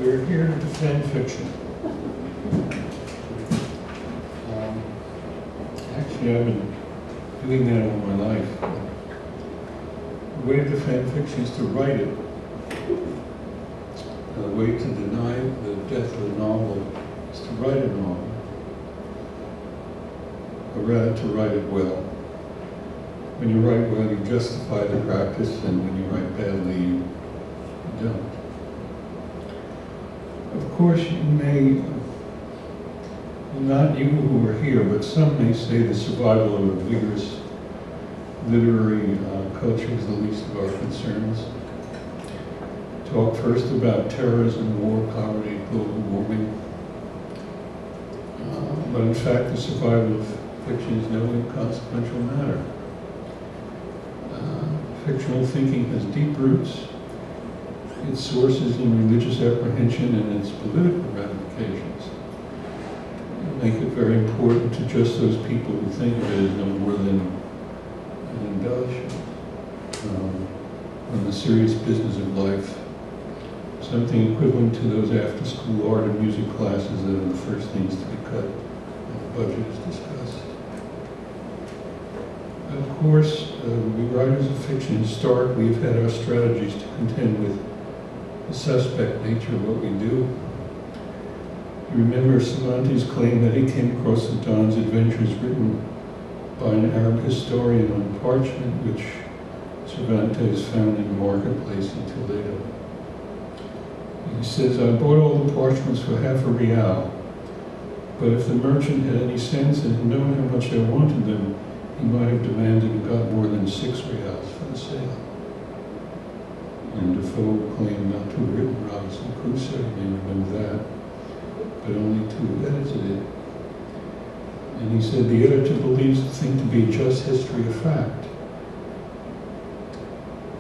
we're here to defend fiction. Actually, I've been doing that all my life. The way to defend fiction is to write it. The way to deny the death of a novel is to write a novel, or rather to write it well. When you write well, you justify the practice, and when you write badly, you don't. Of course, you may, not you who are here, but some may say the survival of a vigorous literary culture is the least of our concerns. Talk first about terrorism, war, poverty, global warming. But in fact, the survival of fiction is no inconsequential matter. Fictional thinking has deep roots. Its sources in religious apprehension and its political ramifications make it very important to just those people who think of it as no more than an embellishment on the serious business of life, something equivalent to those after-school art and music classes that are the first things to be cut when the budget is discussed. Of course, we writers of fiction historically have had our strategies to contend with the suspect nature of what we do. You remember Cervantes' claim that he came across the Don's adventures written by an Arab historian on parchment, which Cervantes found in the marketplace in Toledo. He says, I bought all the parchments for $0.50, but if the merchant had any sense and had known how much I wanted them, he might have demanded and got more than $6 for the sale. And Defoe claimed not to have written Robinson Crusoe, you may remember that, but only to have edited it. And he said, the editor believes the thing to be a just history of fact.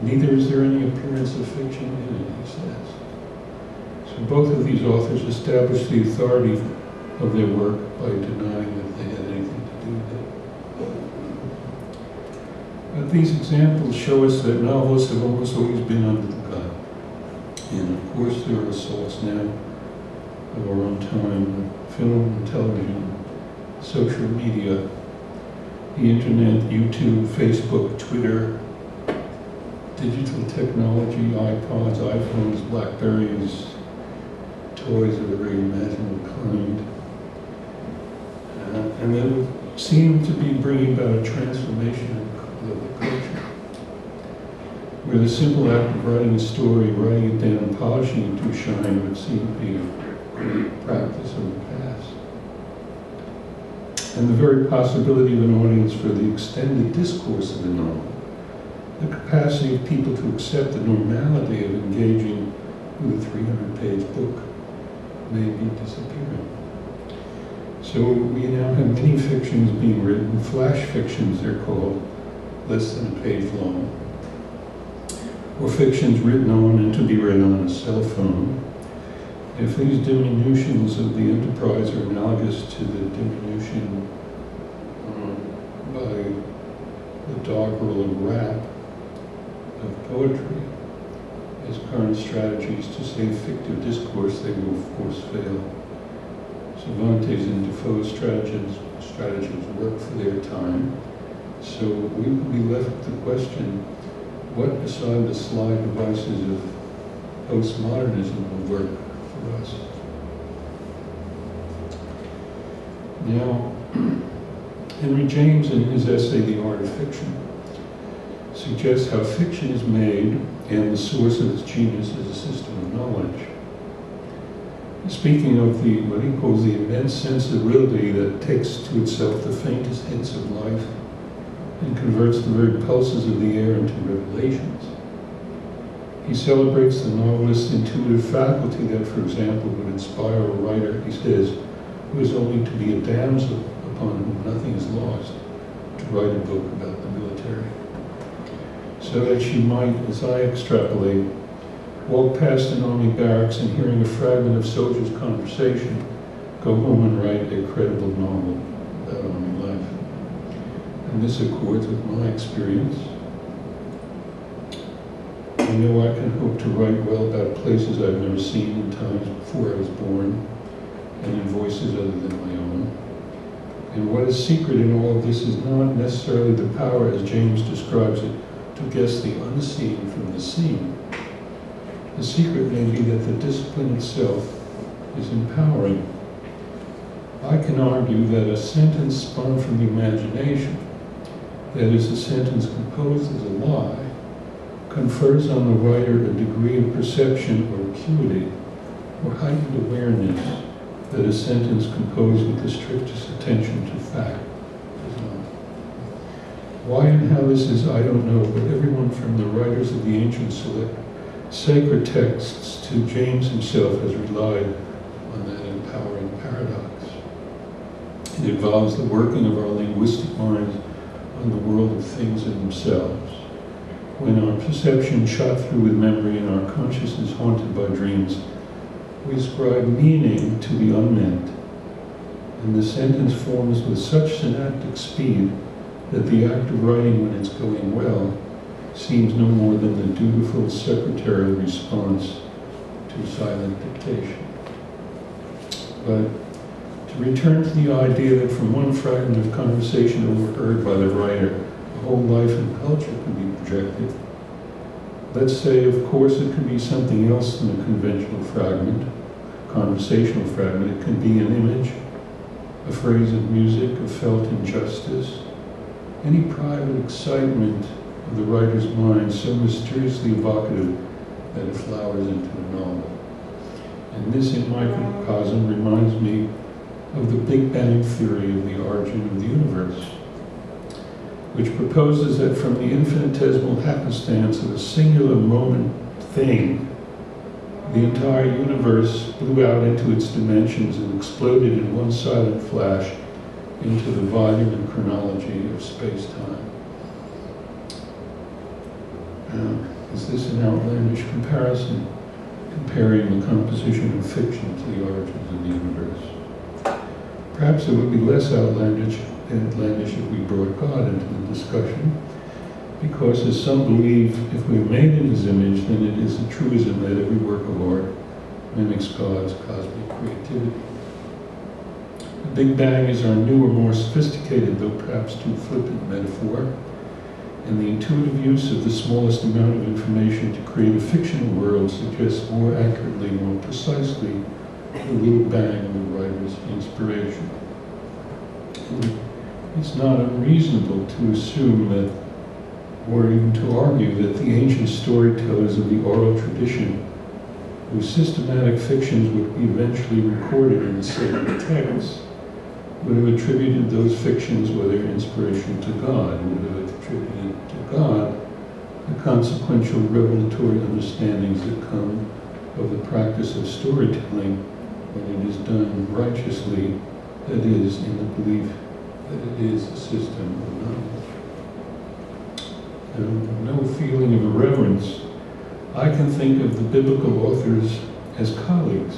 Neither is there any appearance of fiction in it, he says. So both of these authors established the authority of their work by denying that they had anything to do with it. But these examples show us that novelists have almost always been under the gun. And of course there are assaults now of our own time, film and television, social media, the internet, YouTube, Facebook, Twitter, digital technology, iPods, iPhones, Blackberries, toys of every imaginable kind. And they would seem to be bringing about a transformation of the culture, where the simple act of writing a story, writing it down, polishing it to shine would seem to be a great practice of the past. And the very possibility of an audience for the extended discourse of the novel, the capacity of people to accept the normality of engaging with a 300-page book may be disappearing. So we now have many fictions being written, flash fictions they're called, less than a page long, or fictions written on and to be read on a cell phone. If these diminutions of the enterprise are analogous to the diminution by the doggerel and rap of poetry as current strategies to save fictive discourse, they will of course fail. Cervantes and Defoe's strategies work for their time, so we will be left with the question, what beside the sly devices of postmodernism will work for us? Now, Henry James, in his essay, The Art of Fiction, suggests how fiction is made and the source of its genius is a system of knowledge. Speaking of what he calls the immense sensibility that takes to itself the faintest hints of life and converts the very pulses of the air into revelations. He celebrates the novelist's intuitive faculty that, for example, would inspire a writer, he says, who is only to be a damsel upon whom nothing is lost, to write a book about the military. So that she might, as I extrapolate, walk past an army barracks and hearing a fragment of soldiers' conversation, go home and write a credible novel about army life. And this accords with my experience. I know I can hope to write well about places I've never seen in times before I was born, and in voices other than my own. And what is secret in all of this is not necessarily the power, as James describes it, to guess the unseen from the seen. The secret may be that the discipline itself is empowering. I can argue that a sentence spun from the imagination, that is, a sentence composed as a lie, confers on the writer a degree of perception or acuity or heightened awareness that a sentence composed with the strictest attention to fact does not. Why and how this is, I don't know, but everyone from the writers of the ancient sacred texts to James himself has relied on that empowering paradox. It involves the working of our linguistic minds on the world of things in themselves. When our perception shot through with memory and our consciousness haunted by dreams, we ascribe meaning to the unmeant, and the sentence forms with such synaptic speed that the act of writing when it's going well seems no more than the dutiful secretarial response to silent dictation. But to return to the idea that from one fragment of conversation overheard by the writer, a whole life and culture can be projected. Let's say, of course, it can be something else than a conventional fragment, conversational fragment. It can be an image, a phrase of music, a felt injustice, any private excitement of the writer's mind so mysteriously evocative that it flowers into a novel. And this in microcosm reminds me of the Big Bang theory of the origin of the universe, which proposes that from the infinitesimal happenstance of a singular moment thing, the entire universe blew out into its dimensions and exploded in one silent flash into the volume and chronology of space-time. Is this an outlandish comparison, comparing the composition of fiction to the origins of the universe? Perhaps it would be less outlandish if we brought God into the discussion, because as some believe, if we are made in His image, then it is a truism that every work of art mimics God's cosmic creativity. The Big Bang is our newer, more sophisticated, though perhaps too flippant metaphor, and the intuitive use of the smallest amount of information to create a fictional world suggests more accurately, more precisely, the little bang of the writer's inspiration. And it's not unreasonable to assume that, or even to argue that the ancient storytellers of the oral tradition, whose systematic fictions would be eventually recorded in the sacred texts, would have attributed those fictions or their inspiration to God, would have attributed to God the consequential revelatory understandings that come of the practice of storytelling when it is done righteously, that is, in the belief that it is a system of knowledge. No feeling of irreverence. I can think of the biblical authors as colleagues,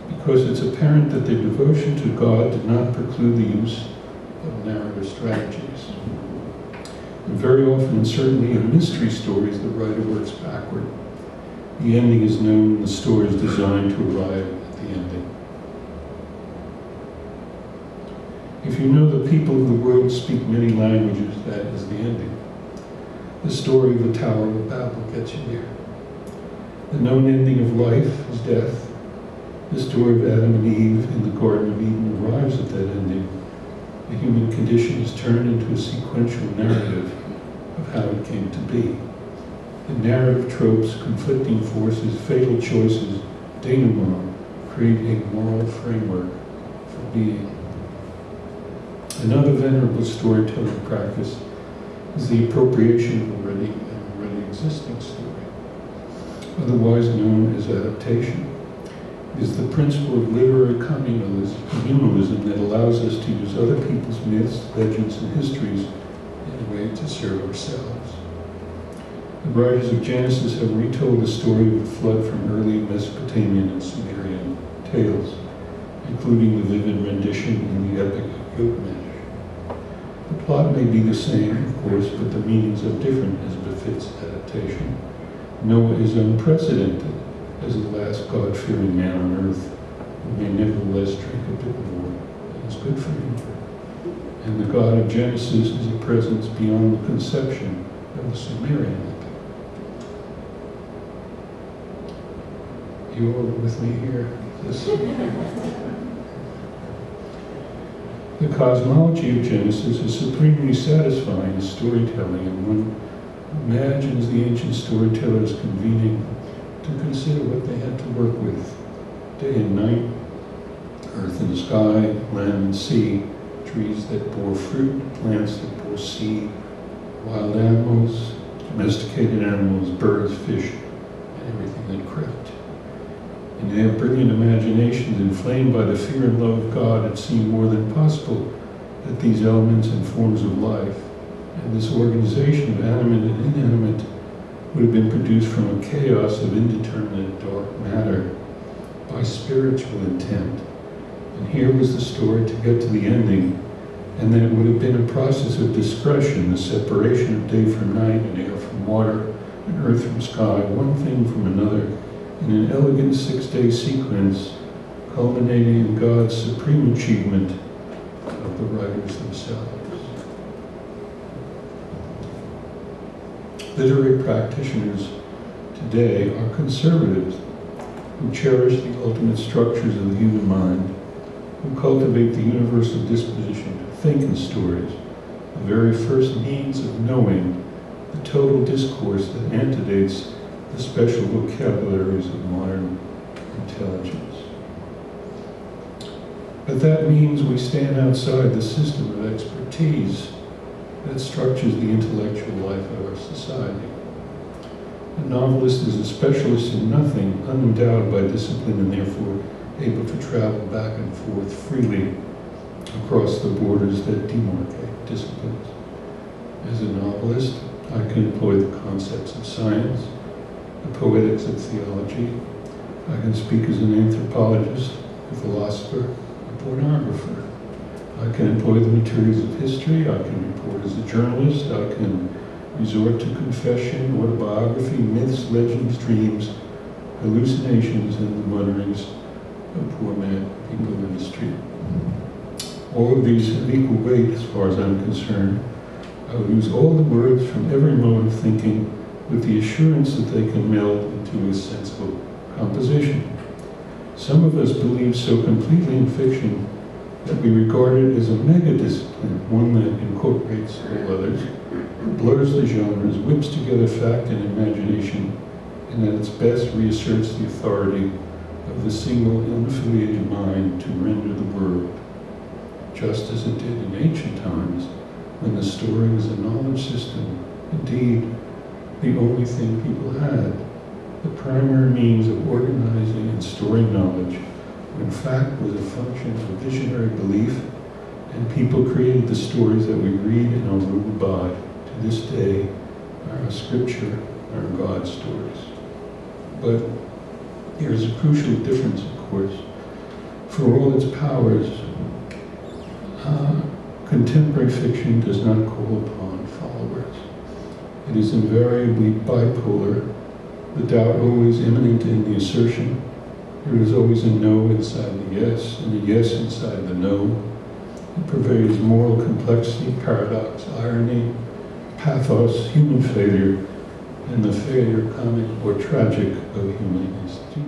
because it's apparent that their devotion to God did not preclude the use of narrative strategies. And very often, and certainly in mystery stories, the writer works backward. The ending is known, and the story is designed to arrive at the ending. If you know the people of the world speak many languages, that is the ending. The story of the Tower of Babel gets you there. The known ending of life is death. The story of Adam and Eve in the Garden of Eden arrives at that ending. The human condition is turned into a sequential narrative of how it came to be. The narrative tropes, conflicting forces, fatal choices, denouement, create a moral framework for being. Another venerable storytelling practice is the appropriation of an already existing story, otherwise known as adaptation. It is the principle of literary communalism that allows us to use other people's myths, legends, and histories in a way to serve ourselves. The writers of Genesis have retold the story of the flood from early Mesopotamian and Sumerian tales, including the vivid rendition in the epic of Gilgamesh. The plot may be the same, of course, but the meanings are different as befits adaptation. Noah is unprecedented as the last God-fearing man on earth, who may nevertheless drink a bit more than is good for him. And the God of Genesis is a presence beyond the conception of the Sumerian. You all with me here? The cosmology of Genesis is supremely satisfying as storytelling, and one imagines the ancient storytellers convening to consider what they had to work with. Day and night, earth and sky, land and sea, trees that bore fruit, plants that bore seed, wild animals, domesticated animals, birds, fish, and everything that crept. In their brilliant imaginations, inflamed by the fear and love of God, it seemed more than possible that these elements and forms of life, and this organization of animate and inanimate, would have been produced from a chaos of indeterminate dark matter by spiritual intent. And here was the story to get to the ending, and then it would have been a process of discretion, the separation of day from night, and air from water, and earth from sky, one thing from another, in an elegant 6-day sequence, culminating in God's supreme achievement of the writers themselves. Literary practitioners today are conservatives who cherish the ultimate structures of the human mind, who cultivate the universal disposition to think in stories, the very first means of knowing, the total discourse that antedates the special vocabularies of modern intelligence. But that means we stand outside the system of expertise that structures the intellectual life of our society. A novelist is a specialist in nothing, unendowed by discipline, and therefore able to travel back and forth freely across the borders that demarcate disciplines. As a novelist, I can employ the concepts of science, the poetics of theology. I can speak as an anthropologist, a philosopher, a pornographer. I can employ the materials of history. I can report as a journalist. I can resort to confession, autobiography, myths, legends, dreams, hallucinations, and the mutterings of poor man, people in the street. All of these have equal weight as far as I'm concerned. I will use all the words from every mode of thinking with the assurance that they can meld into a sensible composition. Some of us believe so completely in fiction that we regard it as a mega-discipline, one that incorporates all others, blurs the genres, whips together fact and imagination, and at its best reasserts the authority of the single unaffiliated mind to render the world, just as it did in ancient times, when the story was a knowledge system, indeed, the only thing people had, the primary means of organizing and storing knowledge, when fact was a function of visionary belief, and people created the stories that we read and are ruled by, to this day, are our scripture, our God stories. But there's a crucial difference, of course. For all its powers, contemporary fiction does not call upon followers. It is invariably bipolar, the doubt always imminent in the assertion. There is always a no inside the yes, and a yes inside the no. It pervades moral complexity, paradox, irony, pathos, human failure, and the failure, comic or tragic, of human institutions.